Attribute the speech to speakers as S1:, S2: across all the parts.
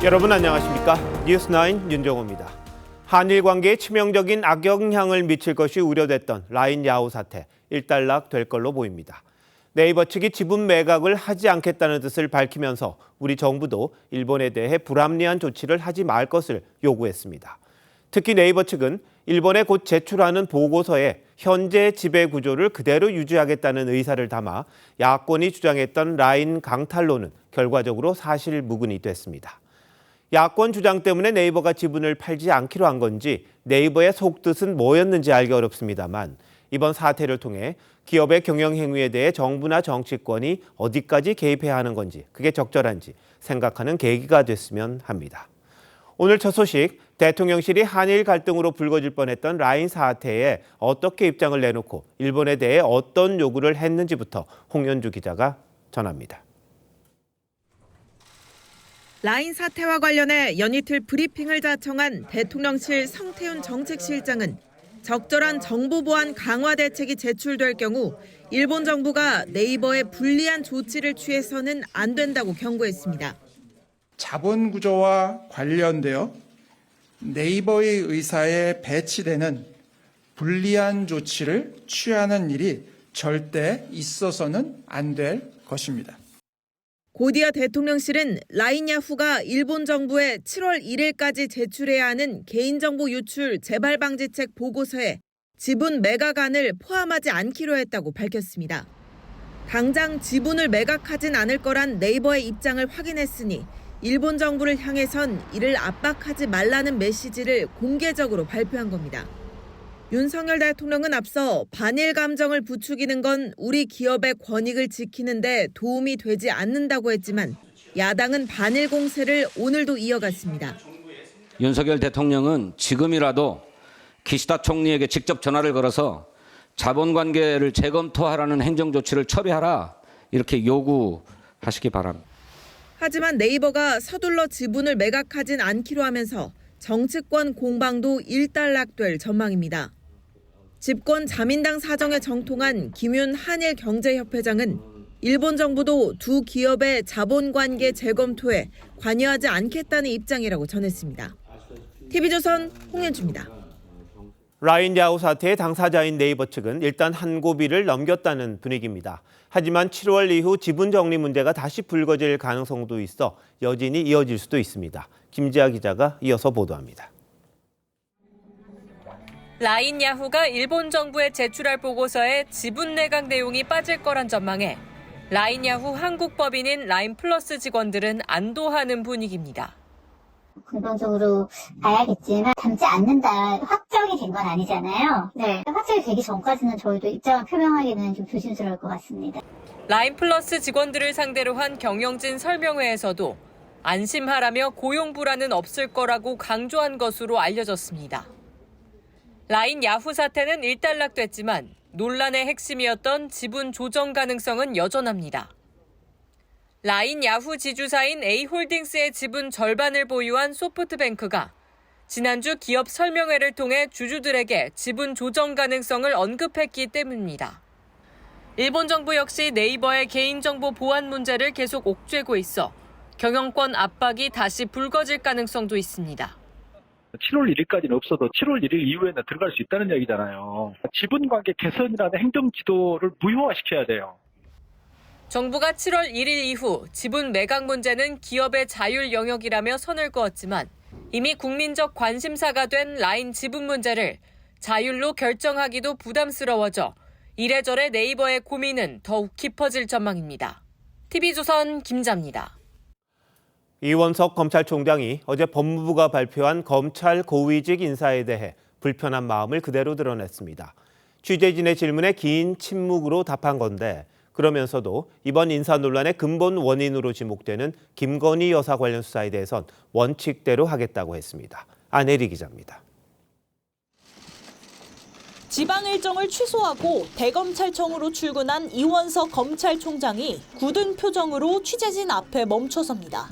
S1: 여러분 안녕하십니까? 뉴스9 윤정호입니다. 한일 관계에 치명적인 악영향을 미칠 것이 우려됐던 라인 야후 사태 일단락될 걸로 보입니다. 네이버 측이 지분 매각을 하지 않겠다는 뜻을 밝히면서 우리 정부도 일본에 대해 불합리한 조치를 하지 말 것을 요구했습니다. 특히 네이버 측은 일본에 곧 제출하는 보고서에 현재 지배 구조를 그대로 유지하겠다는 의사를 담아 야권이 주장했던 라인 강탈로는 결과적으로 사실무근이 됐습니다. 야권 주장 때문에 네이버가 지분을 팔지 않기로 한 건지 네이버의 속뜻은 뭐였는지 알기 어렵습니다만 이번 사태를 통해 기업의 경영 행위에 대해 정부나 정치권이 어디까지 개입해야 하는 건지 그게 적절한지 생각하는 계기가 됐으면 합니다. 오늘 첫 소식, 대통령실이 한일 갈등으로 불거질 뻔했던 라인 사태에 어떻게 입장을 내놓고 일본에 대해 어떤 요구를 했는지부터 홍연주 기자가 전합니다.
S2: 라인 사태와 관련해 연이틀 브리핑을 자청한 대통령실 성태훈 정책실장은 적절한 정보 보안 강화 대책이 제출될 경우 일본 정부가 네이버에 불리한 조치를 취해서는 안 된다고 경고했습니다.
S3: 자본 구조와 관련되어 네이버의 의사에 배치되는 불리한 조치를 취하는 일이 절대 있어서는 안 될 것입니다.
S2: 곧이어 대통령실은 라인 야후가 일본 정부에 7월 1일까지 제출해야 하는 개인정보 유출 재발 방지책 보고서에 지분 매각안을 포함하지 않기로 했다고 밝혔습니다. 당장 지분을 매각하진 않을 거란 네이버의 입장을 확인했으니 일본 정부를 향해선 이를 압박하지 말라는 메시지를 공개적으로 발표한 겁니다. 윤석열 대통령은 앞서 반일 감정을 부추기는 건 우리 기업의 권익을 지키는 데 도움이 되지 않는다고 했지만 야당은 반일 공세를 오늘도 이어갔습니다.
S4: 윤석열 대통령은 지금이라도 기시다 총리에게 직접 전화를 걸어서 자본관계를 재검토하라는 행정조치를 처리하라 이렇게 요구하시기 바랍니다.
S2: 하지만 네이버가 서둘러 지분을 매각하진 않기로 하면서 정치권 공방도 일단락될 전망입니다. 집권 자민당 사정에 정통한 김윤 한일경제협회장은 일본 정부도 두 기업의 자본관계 재검토에 관여하지 않겠다는 입장이라고 전했습니다. TV조선 홍연주입니다.
S1: 라인 야후 사태의 당사자인 네이버 측은 일단 한 고비를 넘겼다는 분위기입니다. 하지만 7월 이후 지분 정리 문제가 다시 불거질 가능성도 있어 여진이 이어질 수도 있습니다. 김지아 기자가 이어서 보도합니다.
S5: 라인 야후가 일본 정부에 제출할 보고서에 지분 매각 내용이 빠질 거란 전망에 라인 야후 한국 법인인 라인 플러스 직원들은 안도하는 분위기입니다.
S6: 긍정적으로 봐야겠지만 담지 않는다 확정이 된 건 아니잖아요. 네, 확정이 되기 전까지는 저희도 입장을 표명하기는 좀 조심스러울 것 같습니다.
S5: 라인 플러스 직원들을 상대로 한 경영진 설명회에서도 안심하라며 고용 불안은 없을 거라고 강조한 것으로 알려졌습니다. 라인 야후 사태는 일단락됐지만 논란의 핵심이었던 지분 조정 가능성은 여전합니다. 라인 야후 지주사인 A홀딩스의 지분 절반을 보유한 소프트뱅크가 지난주 기업 설명회를 통해 주주들에게 지분 조정 가능성을 언급했기 때문입니다. 일본 정부 역시 네이버의 개인정보 보안 문제를 계속 옥죄고 있어 경영권 압박이 다시 불거질 가능성도 있습니다.
S7: 7월 1일까지는 없어도 7월 1일 이후에는 들어갈 수 있다는 얘기잖아요. 지분관계 개선이라는 행정 지도를 무효화시켜야 돼요.
S5: 정부가 7월 1일 이후 지분 매각 문제는 기업의 자율 영역이라며 선을 그었지만 이미 국민적 관심사가 된 라인 지분 문제를 자율로 결정하기도 부담스러워져 이래저래 네이버의 고민은 더욱 깊어질 전망입니다. TV조선 김자입니다.
S1: 이원석 검찰총장이 어제 법무부가 발표한 검찰 고위직 인사에 대해 불편한 마음을 그대로 드러냈습니다. 취재진의 질문에 긴 침묵으로 답한 건데 그러면서도 이번 인사 논란의 근본 원인으로 지목되는 김건희 여사 관련 수사에 대해선 원칙대로 하겠다고 했습니다. 안혜리 기자입니다.
S8: 지방 일정을 취소하고 대검찰청으로 출근한 이원석 검찰총장이 굳은 표정으로 취재진 앞에 멈춰섭니다.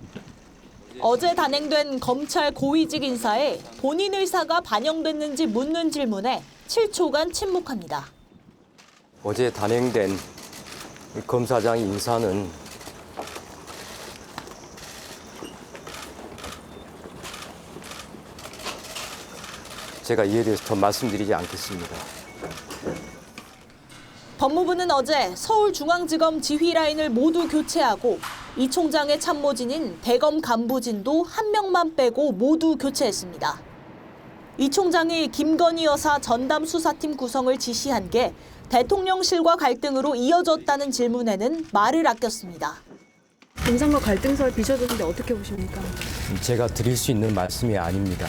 S8: 어제 단행된 검찰 고위직 인사에 본인 의사가 반영됐는지 묻는 질문에 7초간 침묵합니다.
S9: 어제 단행된 검사장 인사는 제가 이에 대해서 더 말씀드리지 않겠습니다.
S8: 법무부는 어제 서울중앙지검 지휘라인을 모두 교체하고 이 총장의 참모진인 대검 간부진도 한 명만 빼고 모두 교체했습니다. 이 총장이 김건희 여사 전담 수사팀 구성을 지시한 게 대통령실과 갈등으로 이어졌다는 질문에는 말을 아꼈습니다.
S10: 인상과 갈등설 비춰졌는데 어떻게 보십니까?
S9: 제가 드릴 수 있는 말씀이 아닙니다.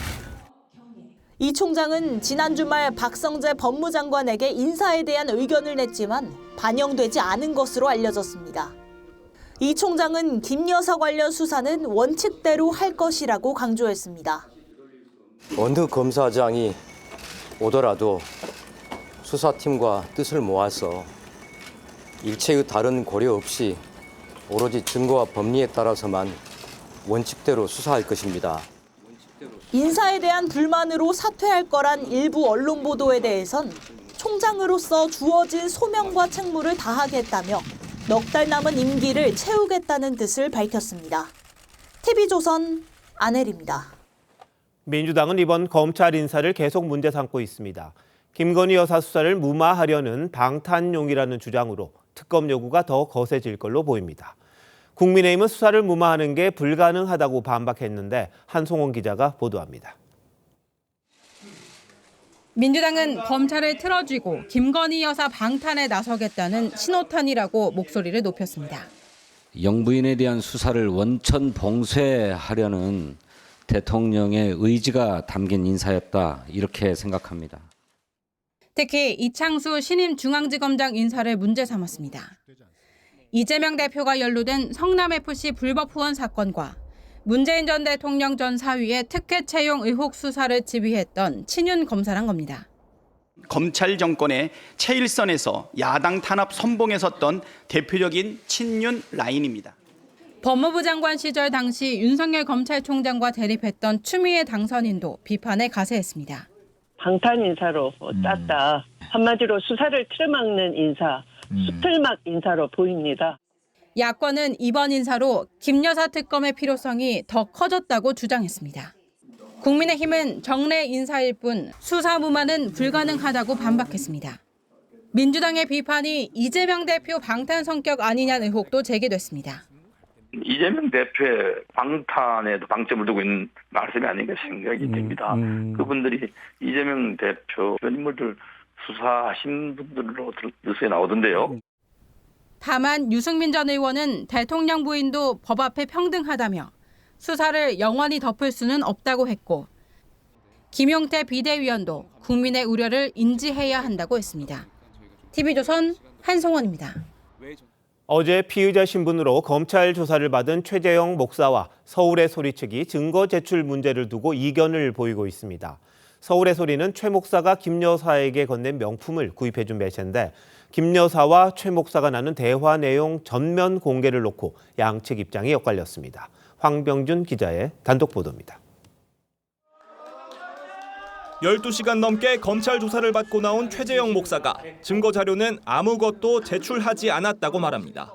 S8: 이 총장은 지난 주말 박성재 법무장관에게 인사에 대한 의견을 냈지만 반영되지 않은 것으로 알려졌습니다. 이 총장은 김 여사 관련 수사는 원칙대로 할 것이라고 강조했습니다.
S9: 어느 검사장이 오더라도 수사팀과 뜻을 모아서 일체의 다른 고려 없이 오로지 증거와 법리에 따라서만 원칙대로 수사할 것입니다.
S8: 인사에 대한 불만으로 사퇴할 거란 일부 언론 보도에 대해선 총장으로서 주어진 소명과 책무를 다하겠다며 넉 달 남은 임기를 채우겠다는 뜻을 밝혔습니다. TV조선 안혜리입니다.
S1: 민주당은 이번 검찰 인사를 계속 문제 삼고 있습니다. 김건희 여사 수사를 무마하려는 방탄용이라는 주장으로 특검 요구가 더 거세질 걸로 보입니다. 국민의힘은 수사를 무마하는 게 불가능하다고 반박했는데 한송원 기자가 보도합니다.
S11: 민주당은 검찰을 틀어쥐고 김건희 여사 방탄에 나서겠다는 신호탄이라고 목소리를 높였습니다.
S4: 영부인에 대한 수사를 원천 봉쇄하려는 대통령의 의지가 담긴 인사였다, 이렇게 생각합니다.
S11: 특히 이창수 신임 중앙지검장 인사를 문제 삼았습니다. 이재명 대표가 연루된 성남FC 불법 후원 사건과 문재인 전 대통령 전 사위의 특혜 채용 의혹 수사를 지휘했던 친윤 검사란 겁니다.
S12: 검찰 정권의 최일선에서 야당 탄압 선봉에 섰던 대표적인 친윤 라인입니다.
S11: 법무부 장관 시절 당시 윤석열 검찰총장과 대립했던 추미애 당선인도 비판에 가세했습니다.
S13: 방탄 인사로 땄다. 한마디로 수사를 틀어막는 인사, 수틀막 인사로 보입니다.
S11: 야권은 이번 인사로 김 여사 특검의 필요성이 더 커졌다고 주장했습니다. 국민의힘은 정례 인사일 뿐 수사 무마는 불가능하다고 반박했습니다. 민주당의 비판이 이재명 대표 방탄 성격 아니냐는 의혹도 제기됐습니다.
S14: 이재명 대표의 방탄에도 방점을 두고 있는 말씀이 아닌가 생각이 듭니다. 그분들이 이재명 대표 인물들 수사하신 분들로 뉴스에 나오던데요.
S11: 다만 유승민 전 의원은 대통령 부인도 법 앞에 평등하다며 수사를 영원히 덮을 수는 없다고 했고, 김용태 비대위원도 국민의 우려를 인지해야 한다고 했습니다. TV조선 한송원입니다.
S1: 어제 피의자 신분으로 검찰 조사를 받은 최재형 목사와 서울의 소리 측이 증거 제출 문제를 두고 이견을 보이고 있습니다. 서울의 소리는 최 목사가 김 여사에게 건넨 명품을 구입해준 매체인데 김 여사와 최 목사가 나눈 대화 내용 전면 공개를 놓고 양측 입장이 엇갈렸습니다. 황병준 기자의 단독 보도입니다.
S15: 12시간 넘게 검찰 조사를 받고 나온 최재형 목사가 증거 자료는 아무것도 제출하지 않았다고 말합니다.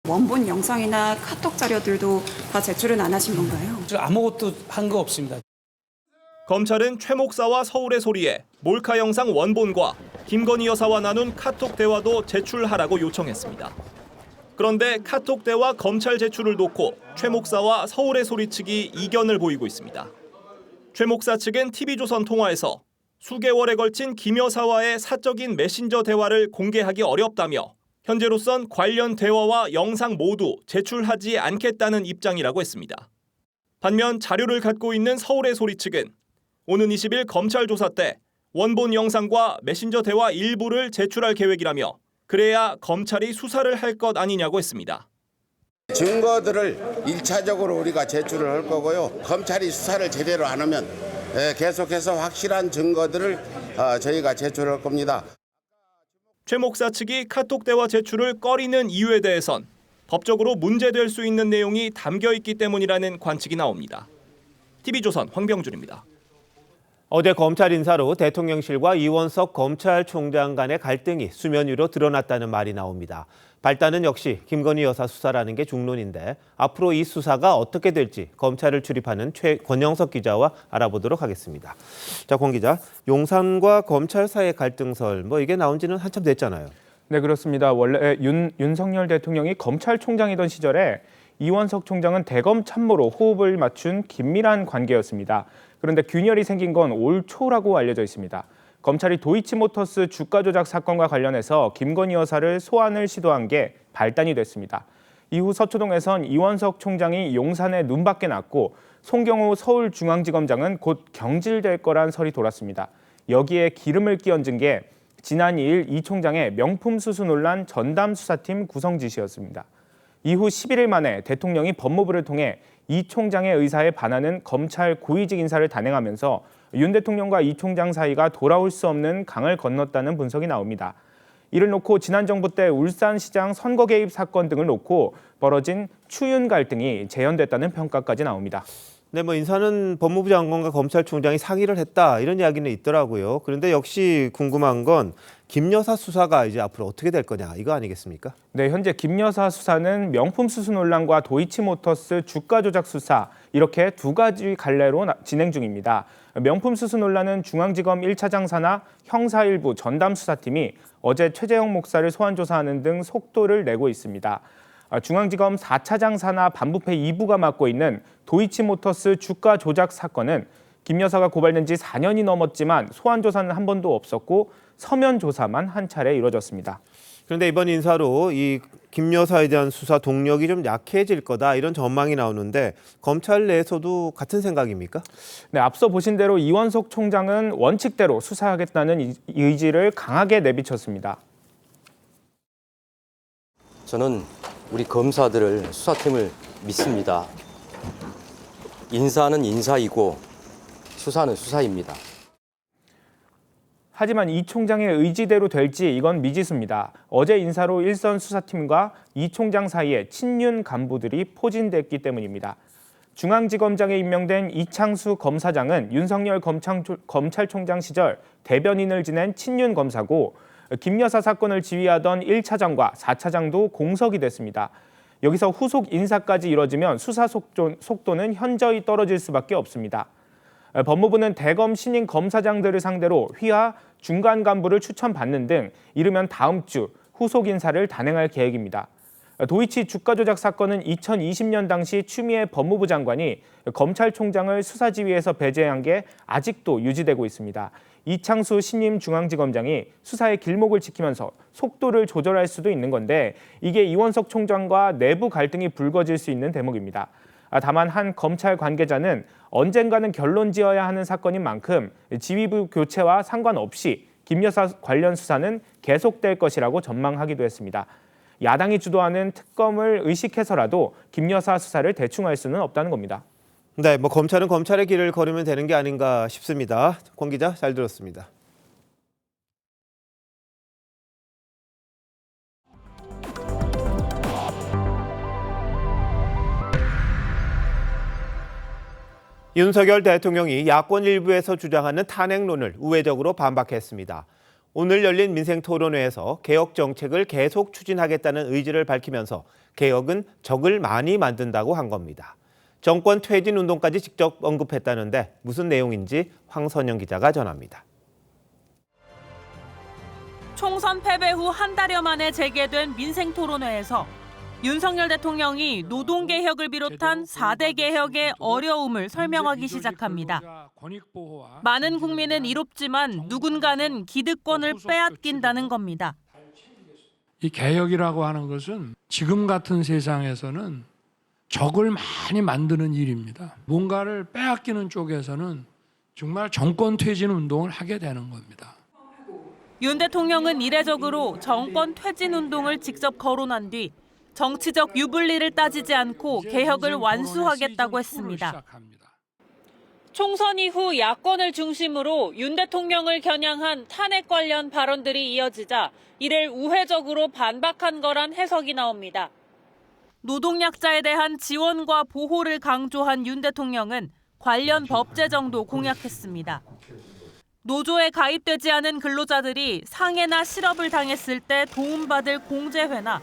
S10: 원본 영상이나 카톡 자료들도 다 제출은 안 하신 건가요?
S16: 아무것도 한 거 없습니다.
S15: 검찰은 최 목사와 서울의 소리에 몰카 영상 원본과 김건희 여사와 나눈 카톡 대화도 제출하라고 요청했습니다. 그런데 카톡 대화 검찰 제출을 놓고 최 목사와 서울의 소리 측이 이견을 보이고 있습니다. 최 목사 측은 TV조선 통화에서 수개월에 걸친 김 여사와의 사적인 메신저 대화를 공개하기 어렵다며 현재로선 관련 대화와 영상 모두 제출하지 않겠다는 입장이라고 했습니다. 반면 자료를 갖고 있는 서울의 소리 측은 오는 20일 검찰 조사 때 원본 영상과 메신저 대화 일부를 제출할 계획이라며 그래야 검찰이 수사를 할 것 아니냐고 했습니다.
S17: 증거들을 1차적으로 우리가 제출을 할 거고요. 검찰이 수사를 제대로 안 하면 계속해서 확실한 증거들을 저희가 제출할 겁니다.
S15: 최 목사 측이 카톡 대화 제출을 꺼리는 이유에 대해선 법적으로 문제될 수 있는 내용이 담겨 있기 때문이라는 관측이 나옵니다. TV조선 황병준입니다.
S1: 어제 검찰 인사로 대통령실과 이원석 검찰총장 간의 갈등이 수면 위로 드러났다는 말이 나옵니다. 발단은 역시 김건희 여사 수사라는 게 중론인데 앞으로 이 수사가 어떻게 될지 검찰을 출입하는 권영석 기자와 알아보도록 하겠습니다. 자, 권 기자, 용산과 검찰 사이의 갈등설 이게 나온 지는 한참 됐잖아요.
S18: 네, 그렇습니다. 원래 윤석열 대통령이 검찰총장이던 시절에 이원석 총장은 대검 참모로 호흡을 맞춘 긴밀한 관계였습니다. 그런데 균열이 생긴 건 올 초라고 알려져 있습니다. 검찰이 도이치모터스 주가 조작 사건과 관련해서 김건희 여사를 소환을 시도한 게 발단이 됐습니다. 이후 서초동에선 이원석 총장이 용산에 눈밖에 났고 송경호 서울중앙지검장은 곧 경질될 거란 설이 돌았습니다. 여기에 기름을 끼얹은 게 지난 2일 이 총장의 명품 수수 논란 전담 수사팀 구성 지시였습니다. 이후 11일 만에 대통령이 법무부를 통해 이 총장의 의사에 반하는 검찰 고위직 인사를 단행하면서 윤 대통령과 이 총장 사이가 돌아올 수 없는 강을 건넜다는 분석이 나옵니다. 이를 놓고 지난 정부 때 울산시장 선거 개입 사건 등을 놓고 벌어진 추윤 갈등이 재현됐다는 평가까지 나옵니다.
S1: 네, 인사는 법무부 장관과 검찰총장이 상의를 했다 이런 이야기는 있더라고요. 그런데 역시 궁금한 건 김 여사 수사가 이제 앞으로 어떻게 될 거냐 이거 아니겠습니까?
S18: 네, 현재 김 여사 수사는 명품 수수 논란과 도이치모터스 주가 조작 수사 이렇게 두 가지 갈래로 진행 중입니다. 명품 수수 논란은 중앙지검 1차장 산하 형사 1부 전담 수사팀이 어제 최재형 목사를 소환 조사하는 등 속도를 내고 있습니다. 중앙지검 4차장 산하 반부패 2부가 맡고 있는 도이치모터스 주가 조작 사건은 김 여사가 고발된 지 4년이 넘었지만 소환 조사는 한 번도 없었고 서면 조사만 한 차례 이루어졌습니다.
S1: 그런데 이번 인사로 이 김 여사에 대한 수사 동력이 좀 약해질 거다 이런 전망이 나오는데 검찰 내에서도 같은 생각입니까?
S18: 네, 앞서 보신 대로 이원석 총장은 원칙대로 수사하겠다는 의지를 강하게 내비쳤습니다.
S9: 저는 우리 검사들을 수사팀을 믿습니다. 인사는 인사이고 수사는 수사입니다.
S18: 하지만 이 총장의 의지대로 될지 이건 미지수입니다. 어제 인사로 일선 수사팀과 이 총장 사이에 친윤 간부들이 포진됐기 때문입니다. 중앙지검장에 임명된 이창수 검사장은 윤석열 검찰총장 시절 대변인을 지낸 친윤 검사고 김 여사 사건을 지휘하던 1차장과 4차장도 공석이 됐습니다. 여기서 후속 인사까지 이뤄지면 수사 속도는 현저히 떨어질 수밖에 없습니다. 법무부는 대검 신임 검사장들을 상대로 휘하 중간 간부를 추천받는 등 이르면 다음 주 후속 인사를 단행할 계획입니다. 도이치 주가 조작 사건은 2020년 당시 추미애 법무부 장관이 검찰총장을 수사지휘에서 배제한 게 아직도 유지되고 있습니다. 이창수 신임 중앙지검장이 수사의 길목을 지키면서 속도를 조절할 수도 있는 건데 이게 이원석 총장과 내부 갈등이 불거질 수 있는 대목입니다. 다만 한 검찰 관계자는 언젠가는 결론 지어야 하는 사건인 만큼 지휘부 교체와 상관없이 김 여사 관련 수사는 계속될 것이라고 전망하기도 했습니다. 야당이 주도하는 특검을 의식해서라도 김 여사 수사를 대충 할 수는 없다는 겁니다.
S1: 네, 검찰은 검찰의 길을 걸으면 되는 게 아닌가 싶습니다. 권 기자 잘 들었습니다. 윤석열 대통령이 야권 일부에서 주장하는 탄핵론을 우회적으로 반박했습니다. 오늘 열린 민생토론회에서 개혁 정책을 계속 추진하겠다는 의지를 밝히면서 개혁은 적을 많이 만든다고 한 겁니다. 정권 퇴진 운동까지 직접 언급했다는데 무슨 내용인지 황선영 기자가 전합니다.
S5: 총선 패배 후 한 달여 만에 재개된 민생토론회에서 윤석열 대통령이 노동개혁을 비롯한 4대 개혁의 어려움을 설명하기 시작합니다. 많은 국민은 이롭지만 누군가는 기득권을 빼앗긴다는 겁니다.
S19: 이 개혁이라고 하는 것은 지금 같은 세상에서는 적을 많이 만드는 일입니다. 뭔가를 빼앗기는 쪽에서는 정말 정권 퇴진 운동을 하게 되는 겁니다.
S5: 윤 대통령은 이례적으로 정권 퇴진 운동을 직접 거론한 뒤 정치적 유불리를 따지지 않고 개혁을 완수하겠다고 했습니다. 총선 이후 야권을 중심으로 윤 대통령을 겨냥한 탄핵 관련 발언들이 이어지자 이를 우회적으로 반박한 거란 해석이 나옵니다. 노동약자에 대한 지원과 보호를 강조한 윤 대통령은 관련 법 제정도 공약했습니다.
S8: 노조에 가입되지 않은 근로자들이 상해나 실업을 당했을 때 도움받을 공제회나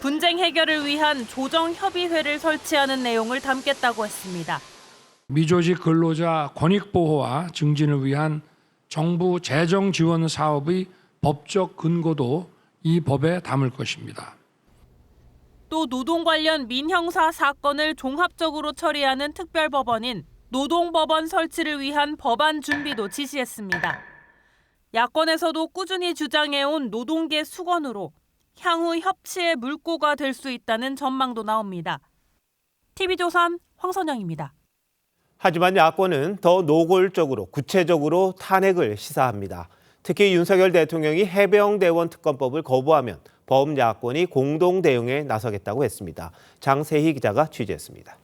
S8: 분쟁 해결을 위한 조정협의회를 설치하는 내용을 담겠다고 했습니다.
S19: 미조직 근로자 권익 보호와 증진을 위한 정부 재정 지원 사업의 법적 근거도 이 법에 담을 것입니다.
S8: 또 노동 관련 민형사 사건을 종합적으로 처리하는 특별법원인 노동법원 설치를 위한 법안 준비도 지시했습니다. 야권에서도 꾸준히 주장해온 노동계 수건으로 향후 협치의 물꼬가 될 수 있다는 전망도 나옵니다. TV조선 황선영입니다.
S1: 하지만 야권은 더 노골적으로 구체적으로 탄핵을 시사합니다. 특히 윤석열 대통령이 해병대원 특검법을 거부하면 범야권이 공동 대응에 나서겠다고 했습니다. 장세희 기자가 취재했습니다.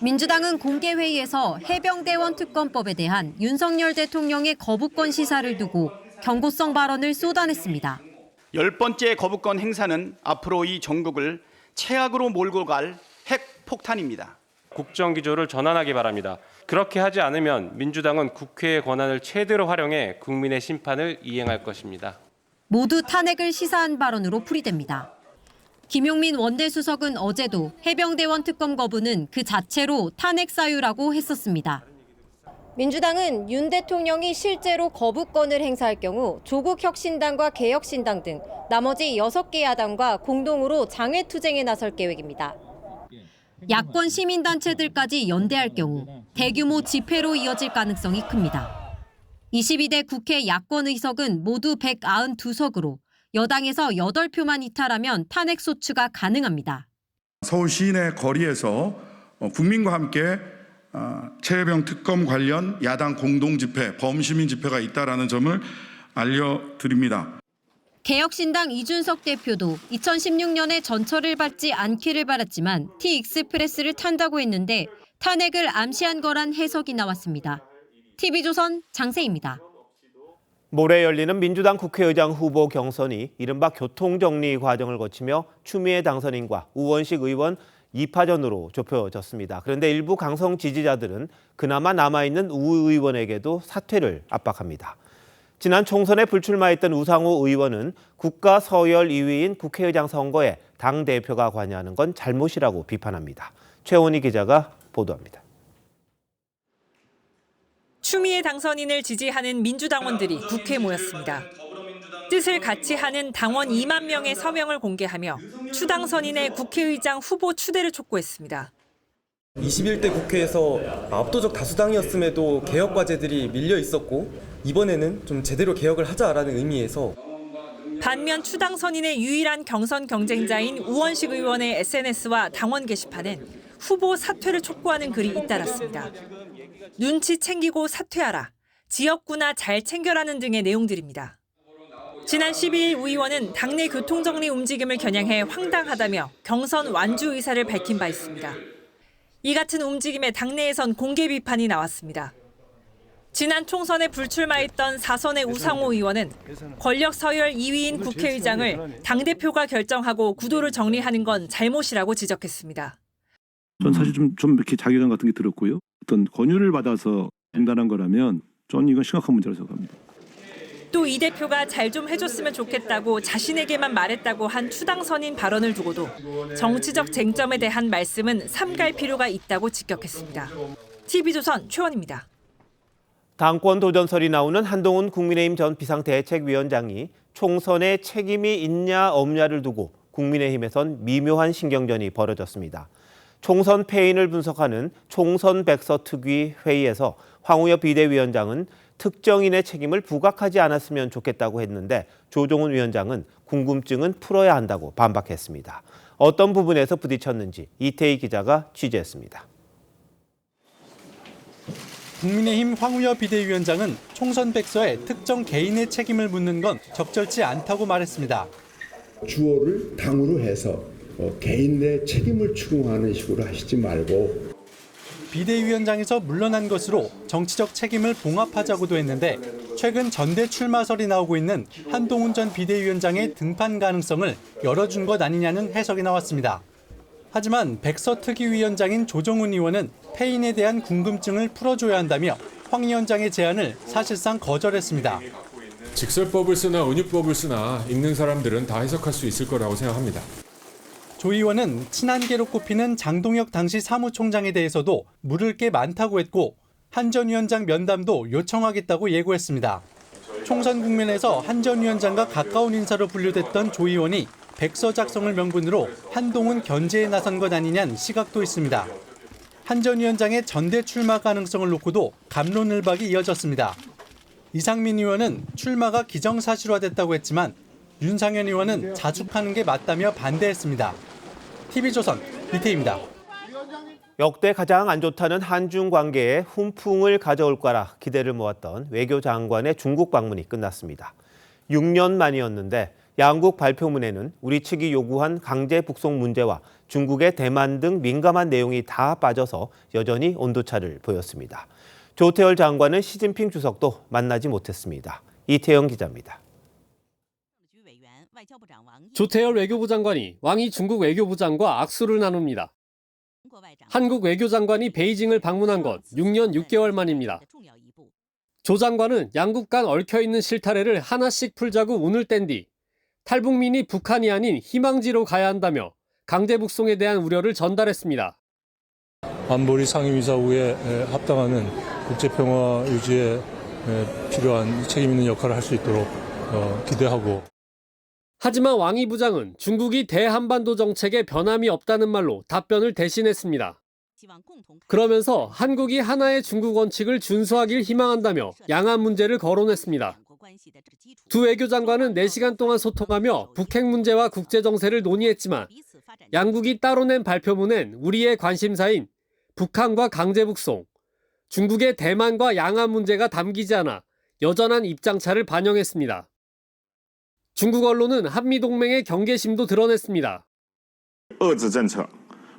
S20: 민주당은 공개회의에서 해병대원 특검법에 대한 윤석열 대통령의 거부권 시사를 두고 경고성 발언을 쏟아냈습니다.
S12: 10번째 거부권 행사는 앞으로 이 전국을 최악으로 몰고 갈 핵폭탄입니다.
S21: 국정기조를 전환하기 바랍니다. 그렇게 하지 않으면 민주당은 국회의 권한을 최대로 활용해 국민의 심판을 이행할 것입니다.
S20: 모두 탄핵을 시사한 발언으로 풀이됩니다. 김용민 원내수석은 어제도 해병대원 특검 거부는 그 자체로 탄핵 사유라고 했었습니다. 민주당은 윤 대통령이 실제로 거부권을 행사할 경우 조국혁신당과 개혁신당 등 나머지 6개 야당과 공동으로 장외투쟁에 나설 계획입니다. 야권 시민단체들까지 연대할 경우 대규모 집회로 이어질 가능성이 큽니다. 22대 국회 야권 의석은 모두 192석으로 여당에서 8표만 이탈하면 탄핵 소추가 가능합니다.
S22: 서울 시내 거리에서 국민과 함께 최해병 특검 관련 야당 공동 집회, 범시민 집회가 있다라는 점을 알려드립니다.
S20: 개혁신당 이준석 대표도 2016년에 전철을 밟지 않기를 바랐지만 T익스프레스를 탄다고 했는데 탄핵을 암시한 거란 해석이 나왔습니다. TV조선 장세희입니다.
S1: 모레 열리는 민주당 국회의장 후보 경선이 이른바 교통정리 과정을 거치며 추미애 당선인과 우원식 의원 2파전으로 좁혀졌습니다. 그런데 일부 강성 지지자들은 그나마 남아있는 우 의원에게도 사퇴를 압박합니다. 지난 총선에 불출마했던 우상호 의원은 국가 서열 2위인 국회의장 선거에 당대표가 관여하는 건 잘못이라고 비판합니다. 최원희 기자가 보도합니다.
S5: 추미애 당선인을 지지하는 민주당원들이 국회에 모였습니다. 뜻을 같이 하는 당원 2만 명의 서명을 공개하며 추 당선인의 국회의장 후보 추대를 촉구했습니다.
S23: 21대 국회에서 압도적 다수당이었음에도 개혁 과제들이 밀려 있었고 이번에는 좀 제대로 개혁을 하자라는 의미에서
S5: 반면 추 당선인의 유일한 경선 경쟁자인 우원식 의원의 SNS와 당원 게시판엔 후보 사퇴를 촉구하는 글이 잇따랐습니다. 눈치 챙기고 사퇴하라, 지역구나 잘 챙겨라는 등의 내용들입니다. 지난 12일 우 의원은 당내 교통정리 움직임을 겨냥해 황당하다며 경선 완주 의사를 밝힌 바 있습니다. 이 같은 움직임에 당내에선 공개 비판이 나왔습니다. 지난 총선에 불출마했던 4선의 우상호 의원은 권력 서열 2위인 국회의장을 당대표가 결정하고 구도를 정리하는 건 잘못이라고 지적했습니다.
S24: 전 사실 좀 이렇게 자괴감 같은 게 들었고요. 어떤 권유를 받아서 중단한 거라면 저는 이건 심각한 문제라고 생각합니다.
S5: 또 이 대표가 잘 좀 해줬으면 좋겠다고 자신에게만 말했다고 한 추 당선인 발언을 두고도 정치적 쟁점에 대한 말씀은 삼갈 필요가 있다고 직격했습니다. TV조선 최원입니다.
S1: 당권 도전설이 나오는 한동훈 국민의힘 전 비상대책위원장이 총선에 책임이 있냐 없냐를 두고 국민의힘에선 미묘한 신경전이 벌어졌습니다. 총선 패인을 분석하는 총선백서특위 회의에서 황우엽 비대위원장은 특정인의 책임을 부각하지 않았으면 좋겠다고 했는데 조종훈 위원장은 궁금증은 풀어야 한다고 반박했습니다. 어떤 부분에서 부딪혔는지 이태희 기자가 취재했습니다.
S25: 국민의힘 황우엽 비대위원장은 총선 백서에 특정 개인의 책임을 묻는 건 적절치 않다고 말했습니다.
S26: 주어를 당으로 해서 개인의 책임을 추궁하는 식으로 하시지 말고
S25: 비대위원장에서 물러난 것으로 정치적 책임을 봉합하자고도 했는데 최근 전대 출마설이 나오고 있는 한동훈 전 비대위원장의 등판 가능성을 열어준 것 아니냐는 해석이 나왔습니다. 하지만 백서특위위원장인 조정훈 의원은 패인에 대한 궁금증을 풀어줘야 한다며 황 위원장의 제안을 사실상 거절했습니다.
S2: 직설법을 쓰나 은유법을 쓰나 읽는 사람들은 다 해석할 수 있을 거라고 생각합니다.
S25: 조 의원은 친한계로 꼽히는 장동혁 당시 사무총장에 대해서도 물을 게 많다고 했고 한 전 위원장 면담도 요청하겠다고 예고했습니다. 총선 국면에서 한 전 위원장과 가까운 인사로 분류됐던 조 의원이 백서 작성을 명분으로 한동훈 견제에 나선 것 아니냐는 시각도 있습니다. 한 전 위원장의 전대 출마 가능성을 놓고도 갑론을박이 이어졌습니다. 이상민 의원은 출마가 기정사실화됐다고 했지만 윤상현 의원은 자숙하는 게 맞다며 반대했습니다. TV조선 이태희입니다.
S1: 역대 가장 안 좋다는 한중 관계에 훈풍을 가져올 거라 기대를 모았던 외교장관의 중국 방문이 끝났습니다. 6년 만이었는데 양국 발표문에는 우리 측이 요구한 강제 북송 문제와 중국의 대만 등 민감한 내용이 다 빠져서 여전히 온도차를 보였습니다. 조태열 장관은 시진핑 주석도 만나지 못했습니다. 이태영 기자입니다.
S3: 조태열 외교부 장관이 왕이 중국 외교부장과 악수를 나눕니다. 한국 외교장관이 베이징을 방문한 건 6년 6개월 만입니다. 조 장관은 양국 간 얽혀있는 실타래를 하나씩 풀자고 운을 뗀 뒤 탈북민이 북한이 아닌 희망지로 가야 한다며 강제 북송에 대한 우려를 전달했습니다.
S4: 안보리 상임이사후에 합당하는 국제평화 유지에 필요한 책임 있는 역할을 할 수 있도록 기대하고.
S3: 하지만 왕이 부장은 중국이 대한반도 정책에 변함이 없다는 말로 답변을 대신했습니다. 그러면서 한국이 하나의 중국 원칙을 준수하길 희망한다며 양안 문제를 거론했습니다. 두 외교장관은 4시간 동안 소통하며 북핵 문제와 국제정세를 논의했지만 양국이 따로 낸 발표문엔 우리의 관심사인 북한과 강제 북송, 중국의 대만과 양안 문제가 담기지 않아 여전한 입장차를 반영했습니다. 중국 언론은 한미동맹의 경계심도 드러냈습니다.
S6: 遏制政策，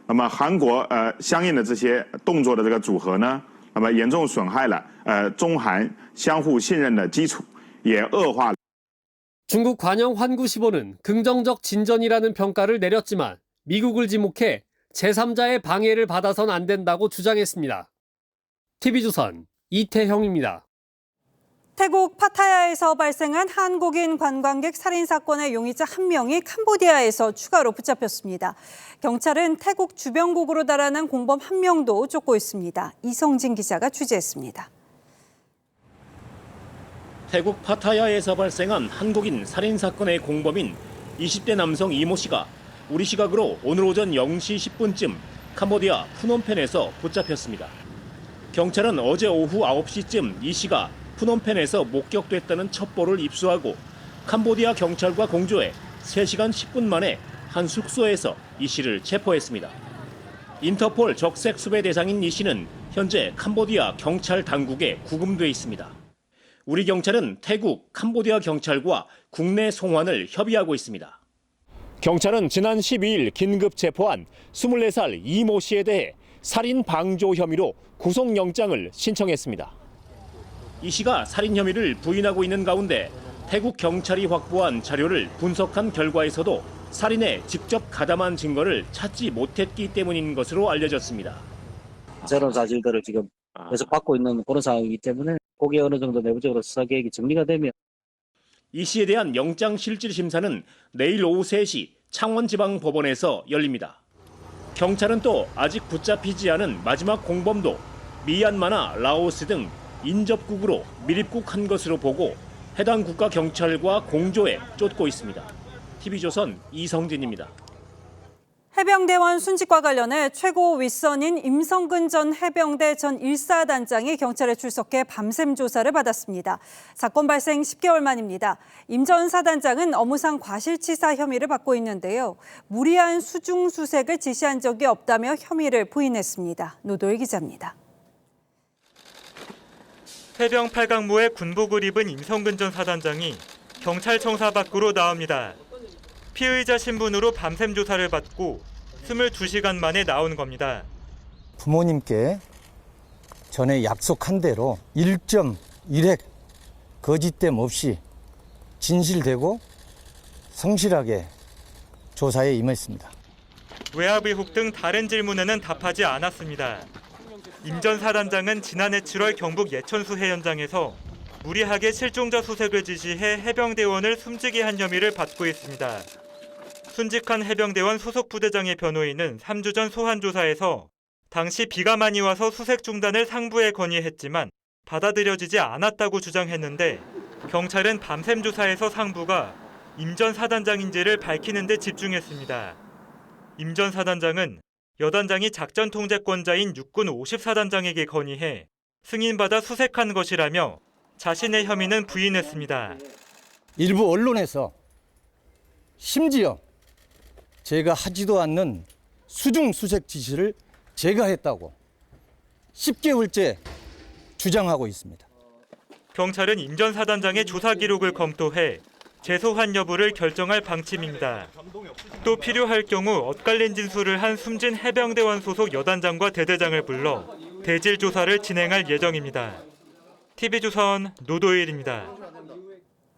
S6: 那么韩国相应的这些动作的这个组合呢，那么严重损害了中韩相互信任的基础，也恶化。
S3: 중국 관영 환구시보는 긍정적 진전이라는 평가를 내렸지만 미국을 지목해 제3자의 방해를 받아선 안 된다고 주장했습니다. TV조선 이태형입니다.
S7: 태국 파타야에서 발생한 한국인 관광객 살인 사건의 용의자 1명이 캄보디아에서 추가로 붙잡혔습니다. 경찰은 태국 주변국으로 달아난 공범 1명도 쫓고 있습니다. 이성진 기자가 취재했습니다.
S13: 태국 파타야에서 발생한 한국인 살인 사건의 공범인 20대 남성 이모 씨가 우리 시각으로 오늘 오전 0시 10분쯤 캄보디아 푸놈펜에서 붙잡혔습니다. 경찰은 어제 오후 9시쯤 이 씨가 푸놈펜에서 목격됐다는 첩보를 입수하고 캄보디아 경찰과 공조해 3시간 10분 만에 한 숙소에서 이 씨를 체포했습니다. 인터폴 적색 수배 대상인 이 씨는 현재 캄보디아 경찰 당국에 구금돼 있습니다. 우리 경찰은 태국, 캄보디아 경찰과 국내 송환을 협의하고 있습니다. 경찰은 지난 12일 긴급 체포한 24살 이모 씨에 대해 살인 방조 혐의로 구속영장을 신청했습니다. 이 씨가 살인 혐의를 부인하고 있는 가운데 태국 경찰이 확보한 자료를 분석한 결과에서도 살인에 직접 가담한 증거를 찾지 못했기 때문인 것으로 알려졌습니다.
S27: 새로운 사실들을 지금 계속 받고 있는 그런 상황이기 때문에 거기에 어느 정도 내부적으로 수사 계획이 정리가 되면
S13: 이 씨에 대한 영장 실질 심사는 내일 오후 3시 창원지방법원에서 열립니다. 경찰은 또 아직 붙잡히지 않은 마지막 공범도 미얀마나 라오스 등 인접국으로 밀입국한 것으로 보고 해당 국가 경찰과 공조해 쫓고 있습니다. TV조선 이성진입니다.
S7: 해병대원 순직과 관련해 최고 윗선인 임성근 전 해병대 전 1사단장이 경찰에 출석해 밤샘 조사를 받았습니다. 사건 발생 10개월 만입니다. 임 전 사단장은 업무상 과실치사 혐의를 받고 있는데요. 무리한 수중수색을 지시한 적이 없다며 혐의를 부인했습니다. 노도일 기자입니다.
S28: 해병 8강무에 군복을 입은 임성근 전 사단장이 경찰청사 밖으로 나옵니다. 피의자 신분으로 밤샘 조사를 받고 22시간 만에 나온 겁니다.
S29: 부모님께 전에 약속한 대로 1.1핵 거짓됨 없이 진실되고 성실하게 조사에 임했습니다.
S28: 외압 의혹 등 다른 질문에는 답하지 않았습니다. 임 전 사단장은 지난해 7월 경북 예천수 해연장에서 무리하게 실종자 수색을 지시해 해병대원을 숨지게 한 혐의를 받고 있습니다. 순직한 해병대원 소속 부대장의 변호인은 3주 전 소환 조사에서 당시 비가 많이 와서 수색 중단을 상부에 건의했지만 받아들여지지 않았다고 주장했는데 경찰은 밤샘 조사에서 상부가 임 전 사단장인지를 밝히는 데 집중했습니다. 임 전 사단장은 여단장이 작전 통제권자인 육군 54단장에게 건의해 승인받아 수색한 것이라며 자신의 혐의는 부인했습니다.
S29: 일부 언론에서 심지어 제가 하지도 않는 수중 수색 지시를 제가 했다고 10개월째 주장하고 있습니다.
S28: 경찰은 임 전 사단장의 조사 기록을 검토해 재소환 여부를 결정할 방침입니다. 또 필요할 경우 엇갈린 진술을 한 숨진 해병대원 소속 여단장과 대대장을 불러 대질 조사를 진행할 예정입니다. TV조선 노도일입니다.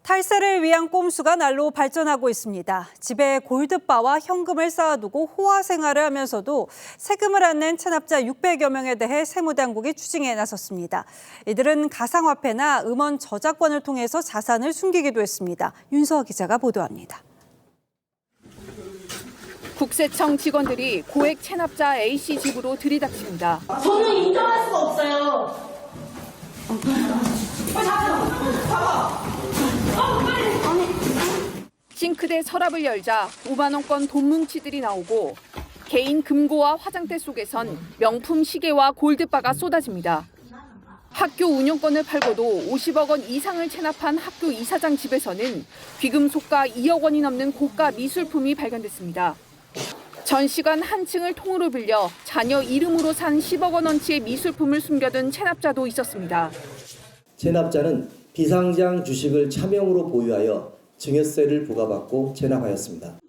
S7: 탈세를 위한 꼼수가 날로 발전하고 있습니다. 집에 골드바와 현금을 쌓아두고 호화 생활을 하면서도 세금을 안 낸 체납자 600여 명에 대해 세무당국이 추징에 나섰습니다. 이들은 가상화폐나 음원 저작권을 통해서 자산을 숨기기도 했습니다. 윤서아 기자가 보도합니다.
S9: 국세청 직원들이 고액 체납자 A씨 집으로 들이닥칩니다.
S10: 저는 인정할 수가 없어요.
S9: 싱크대 서랍을 열자 5만 원권 돈 뭉치들이 나오고 개인 금고와 화장대 속에선 명품 시계와 골드바가 쏟아집니다. 학교 운영권을 팔고도 50억 원 이상을 체납한 학교 이사장 집에서는 귀금속가 2억 원이 넘는 고가 미술품이 발견됐습니다. 전시관 한 층을 통으로 빌려 자녀 이름으로 산 10억 원어치의 미술품을 숨겨둔 체납자도 있었습니다.
S11: 체납자는 비상장 주식을 차명으로 보유하여 증여세를 부과받고 체납하였습니다.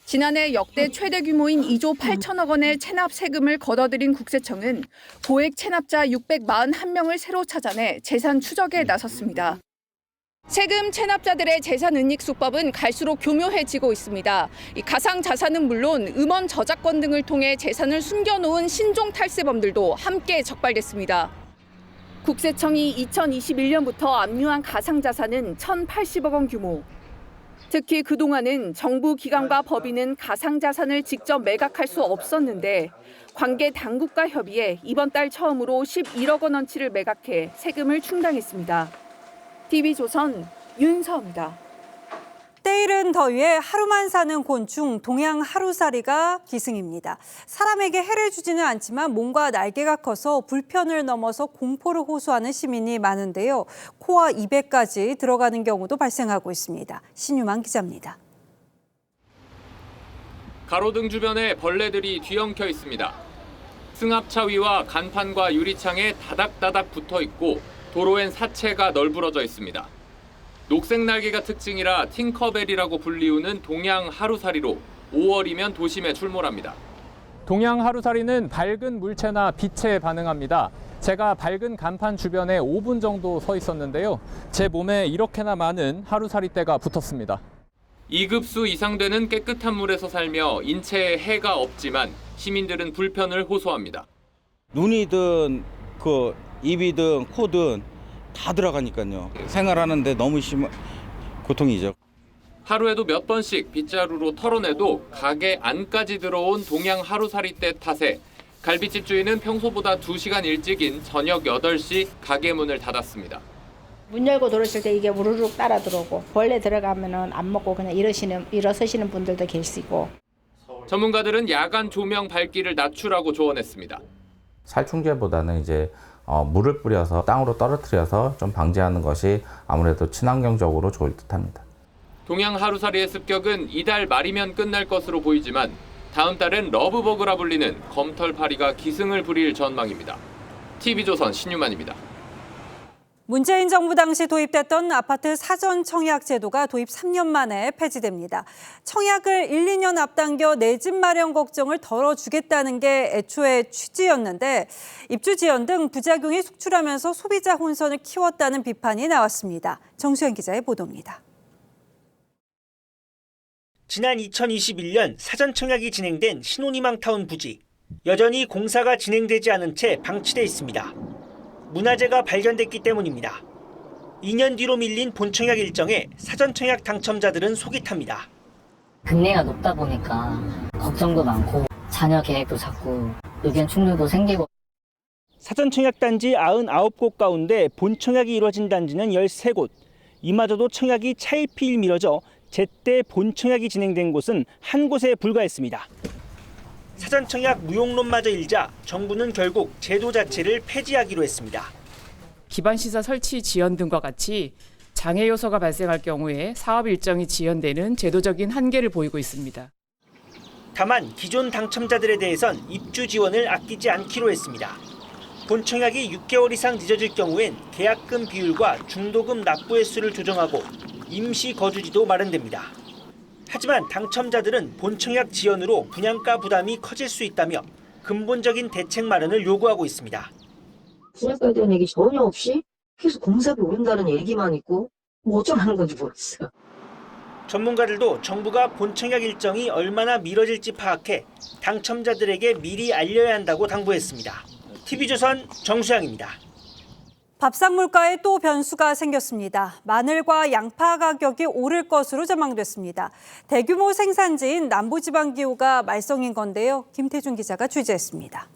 S9: 지난해 역대 최대 규모인 2조 8천억 원의 체납 세금을 걷어들인 국세청은 고액 체납자 641명을 새로 찾아내 재산 추적에 나섰습니다. 세금 체납자들의 재산 은닉 수법은 갈수록 교묘해지고 있습니다. 가상 자산은 물론 음원 저작권 등을 통해 재산을 숨겨놓은 신종 탈세범들도 함께 적발됐습니다. 국세청이 2021년부터 압류한 가상자산은 1,080억 원 규모. 특히 그동안은 정부 기관과 법인은 가상자산을 직접 매각할 수 없었는데 관계 당국과 협의해 이번 달 처음으로 11억 원어치를 매각해 세금을 충당했습니다. TV조선 윤서입니다.
S7: 때이른 더위에 하루만 사는 곤충 동양 하루살이가 기승입니다. 사람에게 해를 주지는 않지만 몸과 날개가 커서 불편을 넘어서 공포를 호소하는 시민이 많은데요. 코와 입에까지 들어가는 경우도 발생하고 있습니다. 신유만 기자입니다.
S14: 가로등 주변에 벌레들이 뒤엉켜 있습니다. 승합차 위와 간판과 유리창에 다닥다닥 붙어 있고 도로엔 사체가 널브러져 있습니다. 녹색 날개가 특징이라 팅커벨이라고 불리우는 동양 하루살이로 5월이면 도심에 출몰합니다.
S15: 동양 하루살이는 밝은 물체나 빛에 반응합니다. 제가 밝은 간판 주변에 5분 정도 서 있었는데요. 제 몸에 이렇게나 많은 하루살이 떼가 붙었습니다.
S14: 2급수 이상 되는 깨끗한 물에서 살며 인체에 해가 없지만 시민들은 불편을 호소합니다.
S16: 눈이든 입이든 코든 다 들어가니까요. 생활하는데 너무 심한 고통이죠.
S14: 하루에도 몇 번씩 빗자루로 털어내도 가게 안까지 들어온 동양 하루살이 떼 탓에 갈비집 주인은 평소보다 2시간 일찍인 저녁 8시 가게 문을 닫았습니다.
S17: 문 열고 들어오실 때 이게 우르르 따라 들어오고 벌레 들어가면은 안 먹고 그냥 일어서시는 분들도 계시고.
S14: 전문가들은 야간 조명 밝기를 낮추라고 조언했습니다.
S18: 살충제보다는 이제 물을 뿌려서 땅으로 떨어뜨려서 좀 방지하는 것이 아무래도 친환경적으로 좋을 듯합니다.
S14: 동양 하루살이의 습격은 이달 말이면 끝날 것으로 보이지만 다음 달엔 러브버그라 불리는 검털파리가 기승을 부릴 전망입니다. TV조선 신유만입니다.
S7: 문재인 정부 당시 도입됐던 아파트 사전 청약 제도가 도입 3년 만에 폐지됩니다. 청약을 1, 2년 앞당겨 내 집 마련 걱정을 덜어주겠다는 게 애초에 취지였는데 입주 지연 등 부작용이 속출하면서 소비자 혼선을 키웠다는 비판이 나왔습니다. 정수현 기자의 보도입니다.
S19: 지난 2021년 사전 청약이 진행된 신혼희망타운 부지.
S5: 여전히 공사가 진행되지 않은 채 방치돼 있습니다. 문화재가 발견됐기 때문입니다. 2년 뒤로 밀린 본청약 일정에 사전청약 당첨자들은 속이 탑니다.
S8: 금리가 높다 보니까 걱정도 많고 자녀 계획도 자꾸 의견 충돌도 생기고.
S5: 사전청약 단지 99곳 가운데 본청약이 이루어진 단지는 13곳. 이마저도 청약이 차일피일 미뤄져 제때 본청약이 진행된 곳은 한 곳에 불과했습니다. 사전청약 무용론마저 일자 정부는 결국 제도 자체를 폐지하기로 했습니다.
S12: 기반시설 설치 지연 등과 같이 장애 요소가 발생할 경우에 사업 일정이 지연되는 제도적인 한계를 보이고 있습니다.
S5: 다만 기존 당첨자들에 대해선 입주 지원을 아끼지 않기로 했습니다. 본청약이 6개월 이상 늦어질 경우엔 계약금 비율과 중도금 납부 횟수를 조정하고 임시 거주지도 마련됩니다. 하지만 당첨자들은 본청약 지연으로 분양가 부담이 커질 수 있다며 근본적인 대책 마련을 요구하고 있습니다.
S19: 분양가에 대한 얘기 전혀 없이 계속 공사비 오른다는 얘기만 있고 뭐 어쩌라는 건지 모르겠어요.
S5: 전문가들도 정부가 본청약 일정이 얼마나 미뤄질지 파악해 당첨자들에게 미리 알려야 한다고 당부했습니다. TV조선 정수양입니다.
S7: 밥상 물가에 또 변수가 생겼습니다. 마늘과 양파 가격이 오를 것으로 전망됐습니다. 대규모 생산지인 남부지방기후가 말썽인 건데요. 김태준 기자가 취재했습니다.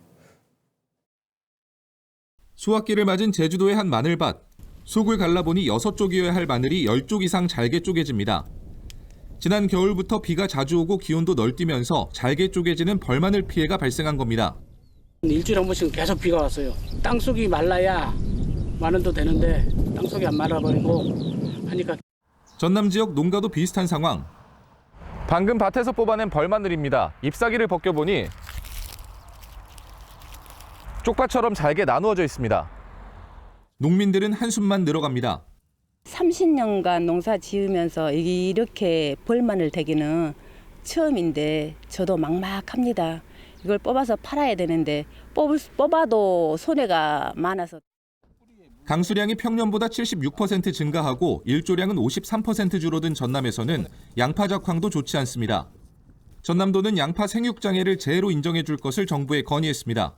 S20: 수확기를 맞은 제주도의 한 마늘밭. 속을 갈라보니 6쪽이어야 할 마늘이 10쪽 이상 잘게 쪼개집니다. 지난 겨울부터 비가 자주 오고 기온도 널뛰면서 잘게 쪼개지는 벌마늘 피해가 발생한 겁니다.
S21: 일주일에 한 번씩 계속 비가 왔어요. 땅속이 말라야 마늘도 되는데 땅속이 안 말라버리고 하니까.
S20: 전남 지역 농가도 비슷한 상황.
S22: 방금 밭에서 뽑아낸 벌마늘입니다. 잎사귀를 벗겨보니 쪽파처럼 잘게 나누어져 있습니다.
S20: 농민들은 한숨만 늘어갑니다.
S23: 30년간 농사 지으면서 이렇게 벌마늘 되기는 처음인데 저도 막막합니다. 이걸 뽑아서 팔아야 되는데 뽑아도 손해가 많아서.
S20: 강수량이 평년보다 76% 증가하고 일조량은 53% 줄어든 전남에서는 양파 작황도 좋지 않습니다. 전남도는 양파 생육장애를 재해로 인정해 줄 것을 정부에 건의했습니다.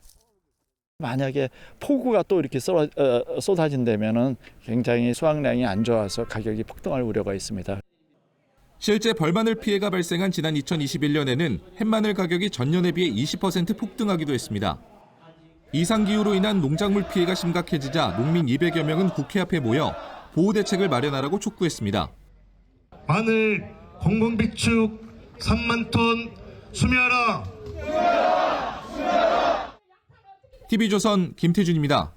S24: 만약에 폭우가 또 이렇게 쏟아진다면 굉장히 수확량이 안 좋아서 가격이 폭등할 우려가 있습니다.
S20: 실제 벌마늘 피해가 발생한 지난 2021년에는 햇마늘 가격이 전년에 비해 20% 폭등하기도 했습니다. 이상기후로 인한 농작물 피해가 심각해지자 농민 200여 명은 국회 앞에 모여 보호대책을 마련하라고 촉구했습니다.
S30: 마늘 공공비축 3만 톤 수매하라.
S20: TV조선 김태준입니다.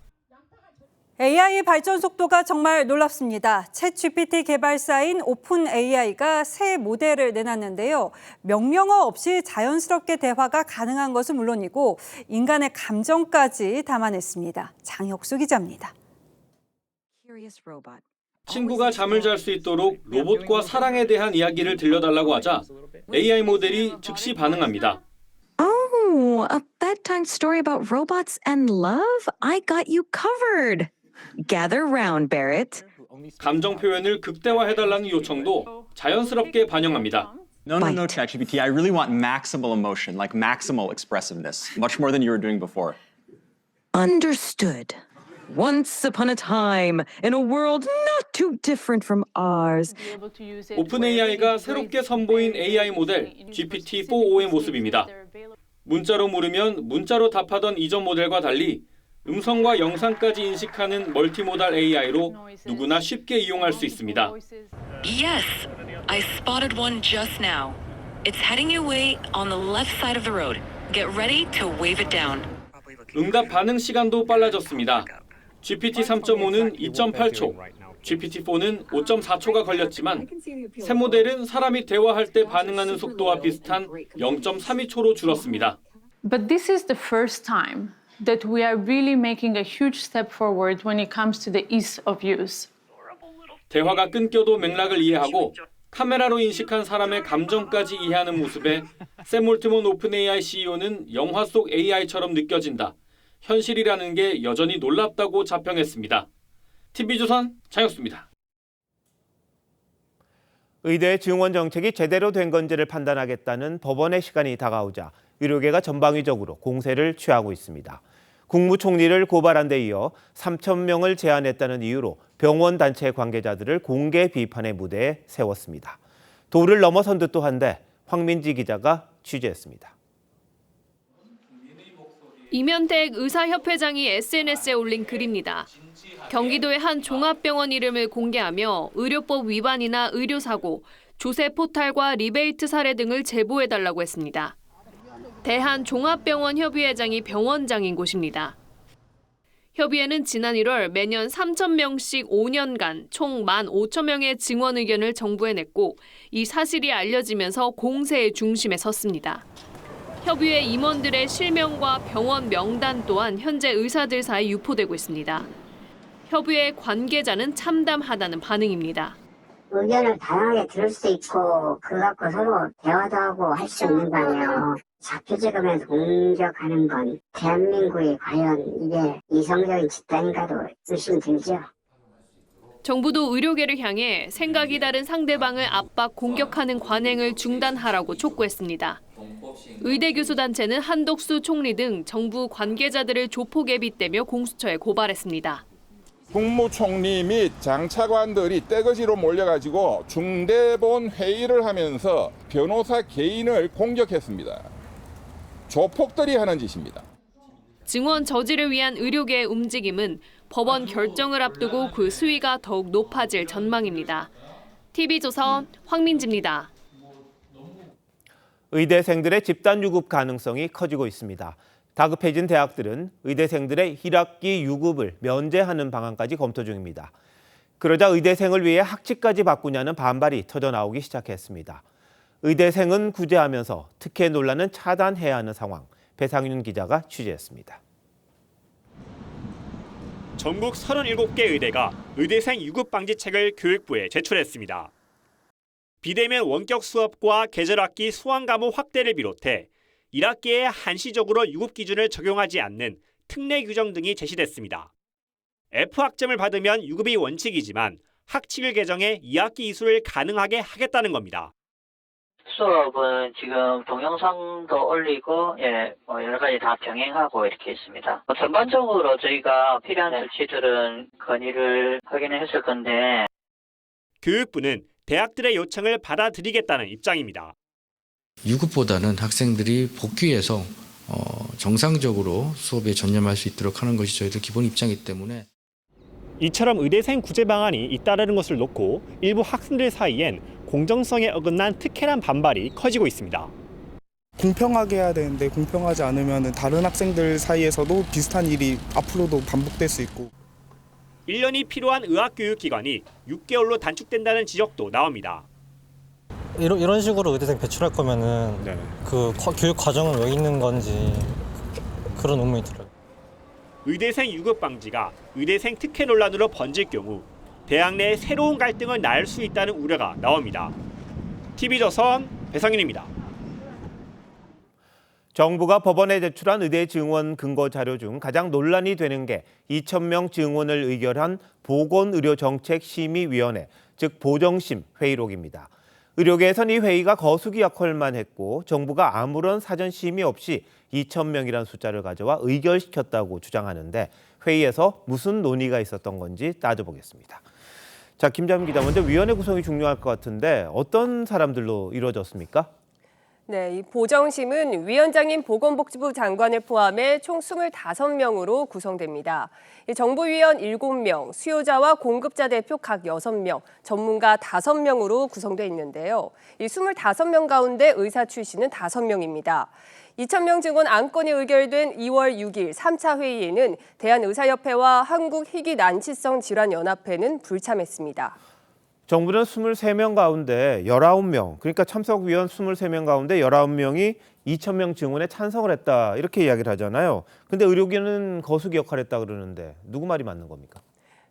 S7: AI 발전 속도가 정말 놀랍습니다. 챗GPT 개발사인 오픈AI가 새 모델을 내놨는데요. 명령어 없이 자연스럽게 대화가 가능한 것은 물론이고 인간의 감정까지 담아냈습니다. 장혁수 기자입니다.
S31: 친구가 잠을 잘 수 있도록 로봇과 사랑에 대한 이야기를 들려달라고 하자 AI 모델이 즉시 반응합니다.
S32: Oh, a bedtime story about robots and love? I got you covered. Gather round, Barrett.
S31: 감정 표현을 극대화해달라는 요청도 자연스럽게 반영합니다.
S33: No, ChatGPT. I really want maximal emotion, like maximal expressiveness, much more than you were doing before.
S32: Understood. Once upon a time, in a world not too different from ours.
S31: 오픈AI가 새롭게 선보인 AI 모델 GPT-4o의 모습입니다. 문자로 물으면 문자로 답하던 이전 모델과 달리 음성과 영상까지 인식하는 멀티모달 AI로 누구나 쉽게 이용할 수 있습니다.
S32: Yes, I spotted one just now. It's heading your way on the left side of the road. Get ready to wave it down.
S31: 응답 반응 시간도 빨라졌습니다. GPT 3.5는 2.8초, GPT-4는 5.4초가 걸렸지만 새 모델은 사람이 대화할 때 반응하는 속도와 비슷한 0.32초로 줄었습니다.
S34: But this is the first time that we are really making a huge step forward when it comes to the ease of use.
S31: 대화가 끊겨도 맥락을 이해하고 카메라로 인식한 사람의 감정까지 이해하는 모습에 샘 올트먼 오픈AI CEO는 영화 속 AI처럼 느껴진다. 현실이라는 게 여전히 놀랍다고 자평했습니다. TV조선 장혁수입니다.
S1: 의대 증원 정책이 제대로 된 건지를 판단하겠다는 법원의 시간이 다가오자 의료계가 전방위적으로 공세를 취하고 있습니다. 국무총리를 고발한 데 이어 3,000명을 제한했다는 이유로 병원 단체 관계자들을 공개 비판의 무대에 세웠습니다. 도를 넘어선 듯도 한데 황민지 기자가 취재했습니다.
S2: 이면택 의사협회장이 SNS에 올린 글입니다. 경기도의 한 종합병원 이름을 공개하며 의료법 위반이나 의료사고, 조세 포탈과 리베이트 사례 등을 제보해달라고 했습니다. 대한종합병원협의회장이 병원장인 곳입니다. 협의회는 지난 1월 매년 3,000명씩 5년간 총 15,000명의 증원 의견을 정부에 냈고 이 사실이 알려지면서 공세의 중심에 섰습니다. 협의회 임원들의 실명과 병원 명단 또한 현재 의사들 사이 유포되고 있습니다. 협의회 관계자는 참담하다는 반응입니다.
S3: 의견을 다양하게 들을 수 있고 그거 갖고 서로 대화도 하고 할 수 있는 거 아니에요. 자표제금에서 공격하는 건 대한민국이 과연 이게 이성적인 집단인가도 의심이 들죠.
S2: 정부도 의료계를 향해 생각이 다른 상대방을 압박 공격하는 관행을 중단하라고 촉구했습니다. 의대 교수단체는 한덕수 총리 등 정부 관계자들을 조폭에 빗대며 공수처에 고발했습니다.
S4: 국무총리 및 장차관들이 떼거지로 몰려가지고 중대본 회의를 하면서 변호사 개인을 공격했습니다. 조폭들이 하는 짓입니다.
S2: 증원 저지를 위한 의료계의 움직임은 법원 결정을 앞두고 그 수위가 더욱 높아질 전망입니다. TV조선 황민지입니다.
S1: 의대생들의 집단 유급 가능성이 커지고 있습니다. 다급해진 대학들은 의대생들의 1학기 유급을 면제하는 방안까지 검토 중입니다. 그러자 의대생을 위해 학칙까지 바꾸냐는 반발이 터져나오기 시작했습니다. 의대생은 구제하면서 특혜 논란은 차단해야 하는 상황. 배상윤 기자가 취재했습니다.
S6: 전국 37개 의대가 의대생 유급 방지책을 교육부에 제출했습니다. 비대면 원격 수업과 계절학기 수강 과목 확대를 비롯해 1학기에 한시적으로 유급 기준을 적용하지 않는 특례 규정 등이 제시됐습니다. F학점을 받으면 유급이 원칙이지만 학칙을 개정해 2학기 이수를 가능하게 하겠다는 겁니다.
S9: 수업은 지금 동영상도 올리고 여러 가지 다 병행하고 이렇게 있습니다. 전반적으로 저희가 필요한 조치들은 건의를 하긴 했을 건데
S6: 교육부는 대학들의 요청을 받아들이겠다는 입장입니다.
S10: 유급보다는 학생들이 복귀해서 정상적으로 수업에 전념할 수 있도록 하는 것이 저희들 기본 입장이기 때문에
S6: 이처럼 의대생 구제 방안이 잇따르는 것을 놓고 일부 학생들 사이엔 공정성에 어긋난 특혜란 반발이 커지고 있습니다.
S11: 공평하게 해야 되는데 공평하지 않으면 다른 학생들 사이에서도 비슷한 일이 앞으로도 반복될 수 있고
S6: 1년이 필요한 의학교육기간이 6개월로 단축된다는 지적도 나옵니다.
S13: 이런 식으로 의대생 배출할 거면은 그 교육 과정은 왜 있는 건지 그런 의문이 들어요.
S6: 의대생 유급 방지가 의대생 특혜 논란으로 번질 경우 대학 내 새로운 갈등을 낳을 수 있다는 우려가 나옵니다. TV조선 배상윤입니다.
S1: 정부가 법원에 제출한 의대 증원 근거 자료 중 가장 논란이 되는 게 2,000명 증원을 의결한 보건의료정책심의위원회, 즉 보정심 회의록입니다. 의료계에선 이 회의가 거수기 역할만 했고 정부가 아무런 사전 심의 없이 2,000명이라는 숫자를 가져와 의결시켰다고 주장하는데 회의에서 무슨 논의가 있었던 건지 따져보겠습니다. 자, 김자민 기자, 먼저 위원회 구성이 중요할 것 같은데 어떤 사람들로 이루어졌습니까?
S15: 네, 이 보정심은 위원장인 보건복지부 장관을 포함해 총 25명으로 구성됩니다. 정부위원 7명, 수요자와 공급자 대표 각 6명, 전문가 5명으로 구성돼 있는데요. 이 25명 가운데 의사 출신은 5명입니다. 2,000명 증원 안건이 의결된 2월 6일 3차 회의에는 대한의사협회와 한국희귀난치성질환연합회는 불참했습니다.
S1: 정부는 23명 가운데 19명, 그러니까 참석위원 23명 가운데 19명이 2,000명 증원에 찬성을 했다, 이렇게 이야기를 하잖아요. 근데 의료계는 거수기 역할을 했다 그러는데 누구 말이 맞는 겁니까?